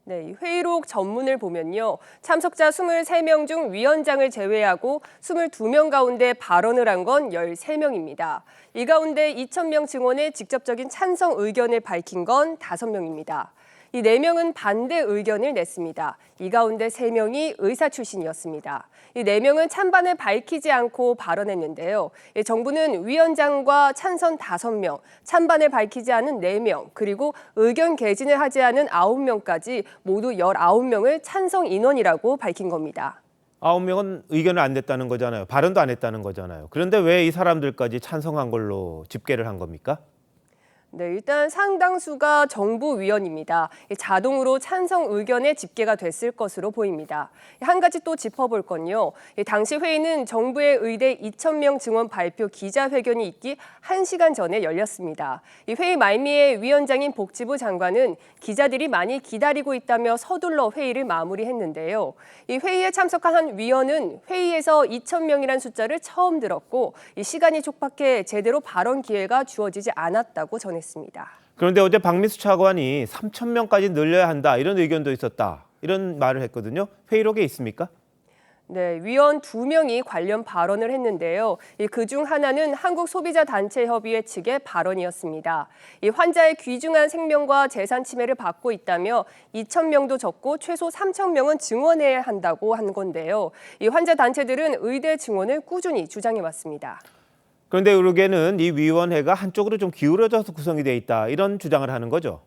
S15: 네, 회의록 전문을 보면요. 참석자 23명 중 위원장을 제외하고 22명 가운데 발언을 한 건 13명입니다. 이 가운데 2,000명 증원에 직접적인 찬성 의견을 밝힌 건 5명입니다. 이 4명은 반대 의견을 냈습니다. 이 가운데 3명이 의사 출신이었습니다. 이 4명은 찬반을 밝히지 않고 발언했는데요. 정부는 위원장과 찬선 5명, 찬반을 밝히지 않은 4명, 그리고 의견 개진을 하지 않은 9명까지 모두 19명을 찬성 인원이라고 밝힌 겁니다.
S1: 9명은 의견을 안 냈다는 거잖아요. 발언도 안 했다는 거잖아요. 그런데 왜 이 사람들까지 찬성한 걸로 집계를 한 겁니까?
S15: 네, 일단 상당수가 정부 위원입니다. 자동으로 찬성 의견에 집계가 됐을 것으로 보입니다. 한 가지 또 짚어볼 건요. 당시 회의는 정부의 의대 2,000명 증원 발표 기자회견이 있기 1시간 전에 열렸습니다. 이 회의 말미에 위원장인 복지부 장관은 기자들이 많이 기다리고 있다며 서둘러 회의를 마무리했는데요. 이 회의에 참석한 한 위원은 회의에서 2,000명이란 숫자를 처음 들었고 이 시간이 촉박해 제대로 발언 기회가 주어지지 않았다고 전했습니다.
S1: 그런데 어제 박미수 차관이 3,000명까지 늘려야 한다 이런 의견도 있었다. 이런 말을 했거든요. 회의록에 있습니까?
S15: 네, 위원 2명이 관련 발언을 했는데요. 그중 하나는 한국소비자단체협의회 측의 발언이었습니다. 이 환자의 귀중한 생명과 재산 침해를 받고 있다며 2,000명도 적고 최소 3,000명은 증원해야 한다고 한 건데요. 이 환자 단체들은 의대 증원을 꾸준히 주장해왔습니다.
S1: 그런데 의료계는 이 위원회가 한쪽으로 좀 기울어져서 구성이 돼 있다 이런 주장을 하는 거죠.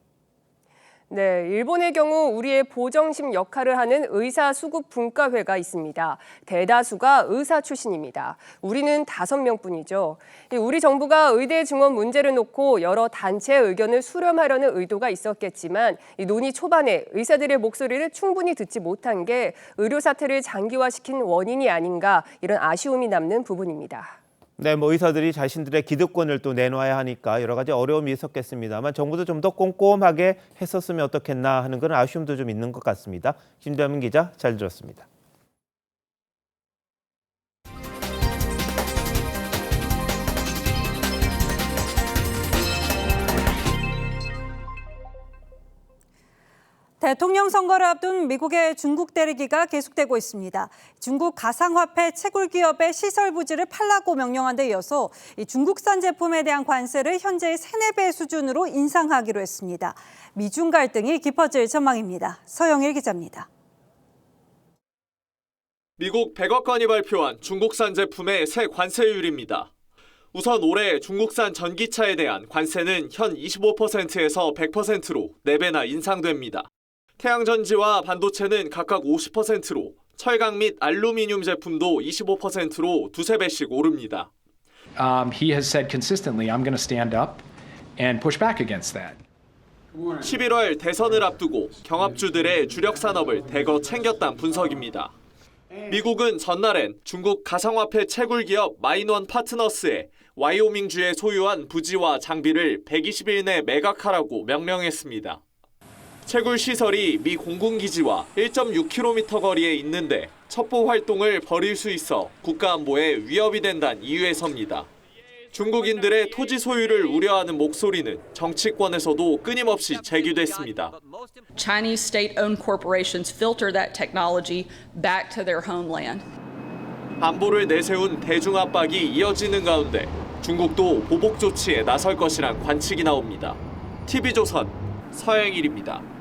S15: 네, 일본의 경우 우리의 보정심 역할을 하는 의사수급분과회가 있습니다. 대다수가 의사 출신입니다. 우리는 5명뿐이죠. 우리 정부가 의대 증원 문제를 놓고 여러 단체의 의견을 수렴하려는 의도가 있었겠지만 이 논의 초반에 의사들의 목소리를 충분히 듣지 못한 게 의료 사태를 장기화시킨 원인이 아닌가 이런 아쉬움이 남는 부분입니다.
S1: 네, 의사들이 자신들의 기득권을 또 내놔야 하니까 여러 가지 어려움이 있었겠습니다만 정부도 좀 더 꼼꼼하게 했었으면 어떻겠나 하는 그런 아쉬움도 좀 있는 것 같습니다. 김대민 기자 잘 들었습니다.
S7: 대통령 선거를 앞둔 미국의 중국 때리기가 계속되고 있습니다. 중국 가상화폐 채굴 기업의 시설 부지를 팔라고 명령한 데 이어서 중국산 제품에 대한 관세를 현재의 3-4배 수준으로 인상하기로 했습니다. 미중 갈등이 깊어질 전망입니다. 서영일 기자입니다.
S5: 미국 100억 건이 발표한 중국산 제품의 새 관세율입니다. 우선 올해 중국산 전기차에 대한 관세는 현 25%에서 100%로 4배나 인상됩니다. 태양전지와 반도체는 각각 50%로, 철강 및 알루미늄 제품도 25%로 2-3배씩 오릅니다.
S8: He has said consistently, I'm going to stand up and push back against that.
S5: 11월 대선을 앞두고 경합주들의 주력 산업을 대거 챙겼다는 분석입니다. 미국은 전날엔 중국 가상화폐 채굴 기업 마인원 파트너스에 와이오밍주에 소유한 부지와 장비를 120일 내 매각하라고 명령했습니다. 채굴 시설이 미 공군기지와 1.6km 거리에 있는데 첩보 활동을 벌일 수 있어 국가안보에 위협이 된다는 이유에서입니다. 중국인들의 토지 소유를 우려하는 목소리는 정치권에서도 끊임없이 제기됐습니다.
S12: Chinese state-owned corporations filter that technology back to their homeland.
S5: 안보를 내세운 대중 압박이 이어지는 가운데 중국도 보복 조치에 나설 것이란 관측이 나옵니다. TV조선 서영일입니다.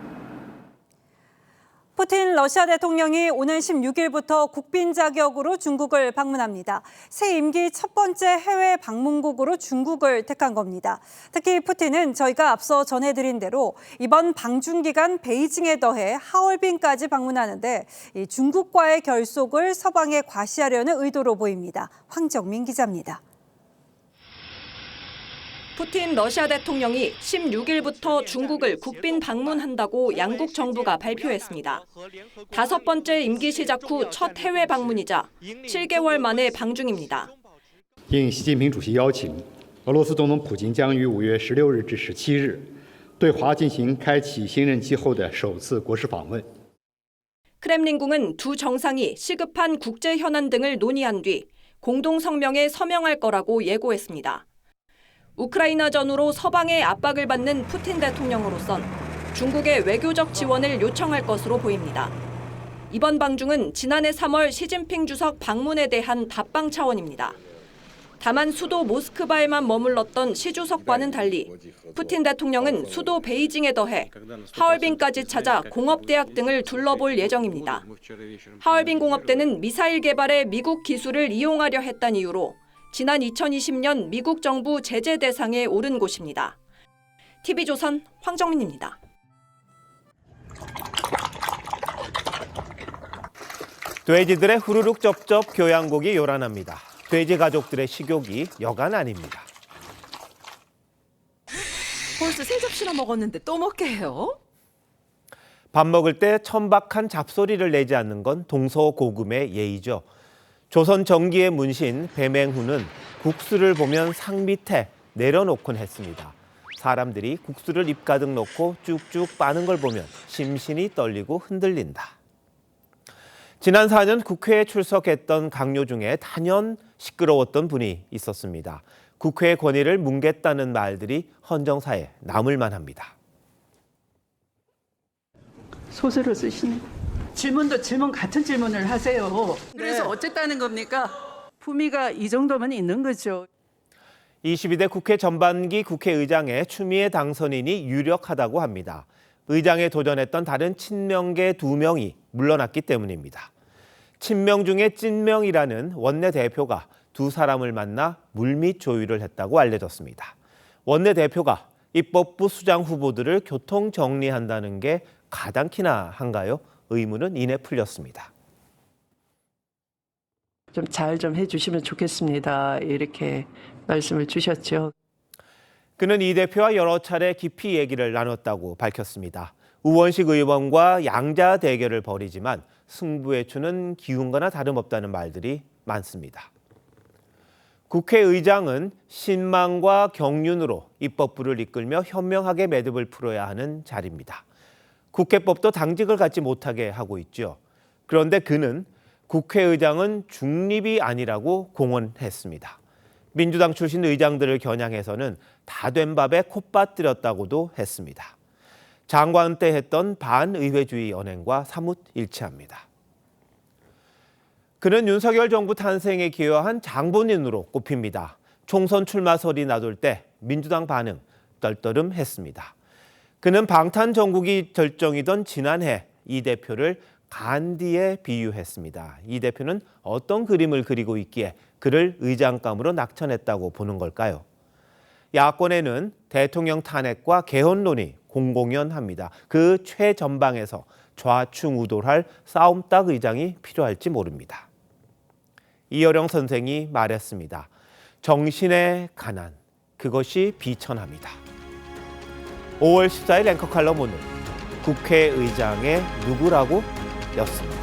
S7: 푸틴 러시아 대통령이 오는 16일부터 국빈 자격으로 중국을 방문합니다. 새 임기 첫 번째 해외 방문국으로 중국을 택한 겁니다. 특히 푸틴은 저희가 앞서 전해드린 대로 이번 방중 기간 베이징에 더해 하얼빈까지 방문하는데 이 중국과의 결속을 서방에 과시하려는 의도로 보입니다. 황정민 기자입니다.
S14: 푸틴 러시아 대통령이 16일부터 중국을 국빈 방문한다고 양국 정부가 발표했습니다. 5번째 임기 시작 후 첫 해외 방문이자 7개월 만의 방중입니다.
S16: 应习近平主席邀请，俄罗斯总统普京将于5月16日至17日对华进行开启新任期后的首次国事访问。
S14: 크렘린궁은 두 정상이 시급한 국제 현안 등을 논의한 뒤 공동 성명에 서명할 거라고 예고했습니다. 우크라이나 전후로 서방의 압박을 받는 푸틴 대통령으로선 중국의 외교적 지원을 요청할 것으로 보입니다. 이번 방중은 지난해 3월 시진핑 주석 방문에 대한 답방 차원입니다. 다만 수도 모스크바에만 머물렀던 시 주석과는 달리 푸틴 대통령은 수도 베이징에 더해 하얼빈까지 찾아 공업대학 등을 둘러볼 예정입니다. 하얼빈 공업대는 미사일 개발에 미국 기술을 이용하려 했다는 이유로 지난 2020년 미국 정부 제재 대상에 오른 곳입니다. TV조선 황정민입니다.
S1: 돼지들의 후루룩 쩝쩝 교양곡이 요란합니다. 돼지 가족들의 식욕이 여간 아닙니다.
S17: 벌써 3접시나 먹었는데 또 먹게 해요?
S1: 밥 먹을 때 천박한 잡소리를 내지 않는 건 동서고금의 예의죠. 조선 정기의 문신 배맹후는 국수를 보면 상 밑에 내려놓곤 했습니다. 사람들이 국수를 입 가득 넣고 쭉쭉 빠는 걸 보면 심신이 떨리고 흔들린다. 지난 4년 국회에 출석했던 강요 중에 단연 시끄러웠던 분이 있었습니다. 국회의 권위를 뭉갰다는 말들이 헌정사에 남을 만합니다.
S17: 소설을 쓰시네. 질문도 질문 같은 질문을 하세요. 그래서 어쨌다는 겁니까? 품위가 이 정도면 있는 거죠.
S1: 22대 국회 전반기 국회의장에 추미애 당선인이 유력하다고 합니다. 의장에 도전했던 다른 친명계 2명이 물러났기 때문입니다. 친명 중에 찐명이라는 원내대표가 두 사람을 만나 물밑 조율을 했다고 알려졌습니다. 원내대표가 입법부 수장 후보들을 교통 정리한다는 게 가당키나 한가요? 의문은 이내 풀렸습니다.
S17: 좀 잘 좀 해주시면 좋겠습니다. 이렇게 말씀을 주셨죠.
S1: 그는 이 대표와 여러 차례 깊이 얘기를 나눴다고 밝혔습니다. 우원식 의원과 양자 대결을 벌이지만 승부의 추는 기운과나 다름없다는 말들이 많습니다. 국회의장은 신망과 경륜으로 입법부를 이끌며 현명하게 매듭을 풀어야 하는 자리입니다. 국회법도 당직을 갖지 못하게 하고 있죠. 그런데 그는 국회의장은 중립이 아니라고 공언했습니다. 민주당 출신 의장들을 겨냥해서는 다 된 밥에 콧밭 들였다고도 했습니다. 장관 때 했던 반의회주의 언행과 사뭇 일치합니다. 그는 윤석열 정부 탄생에 기여한 장본인으로 꼽힙니다. 총선 출마설이 나돌 때 민주당 반응 떨떠름했습니다. 그는 방탄 정국이 절정이던 지난해 이 대표를 간디에 비유했습니다. 이 대표는 어떤 그림을 그리고 있기에 그를 의장감으로 낙천했다고 보는 걸까요? 야권에는 대통령 탄핵과 개헌론이 공공연합니다. 그 최전방에서 좌충우돌할 싸움닭 의장이 필요할지 모릅니다. 이어령 선생이 말했습니다. 정신의 가난, 그것이 비천합니다. 5월 14일 앵커 칼럼 오늘 국회의장의 누구라고 였습니다.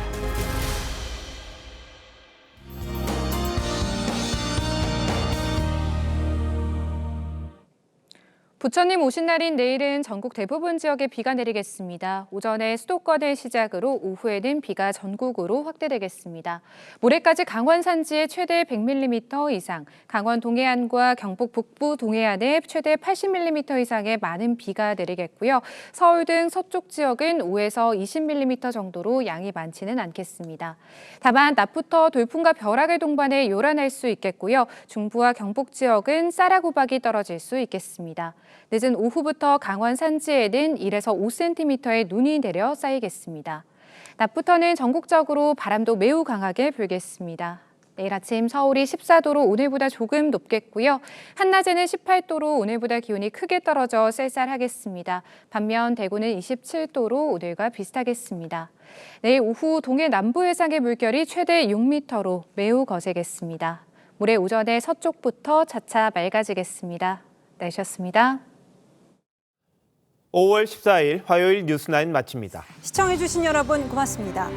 S18: 부처님 오신 날인 내일은 전국 대부분 지역에 비가 내리겠습니다. 오전에 수도권을 시작으로 오후에는 비가 전국으로 확대되겠습니다. 모레까지 강원 산지에 최대 100mm 이상, 강원 동해안과 경북 북부 동해안에 최대 80mm 이상의 많은 비가 내리겠고요. 서울 등 서쪽 지역은 5에서 20mm 정도로 양이 많지는 않겠습니다. 다만 낮부터 돌풍과 벼락을 동반해 요란할 수 있겠고요. 중부와 경북 지역은 쌀아구박이 떨어질 수 있겠습니다. 늦은 오후부터 강원 산지에는 1에서 5cm의 눈이 내려 쌓이겠습니다. 낮부터는 전국적으로 바람도 매우 강하게 불겠습니다. 내일 아침 서울이 14도로 오늘보다 조금 높겠고요. 한낮에는 18도로 오늘보다 기온이 크게 떨어져 쌀쌀하겠습니다. 반면 대구는 27도로 오늘과 비슷하겠습니다. 내일 오후 동해 남부 해상의 물결이 최대 6m로 매우 거세겠습니다. 모레 오전에 서쪽부터 차차 맑아지겠습니다. 날씨였습니다.
S1: 5월 14일 화요일 뉴스9 마칩니다.
S7: 시청해주신 여러분 고맙습니다.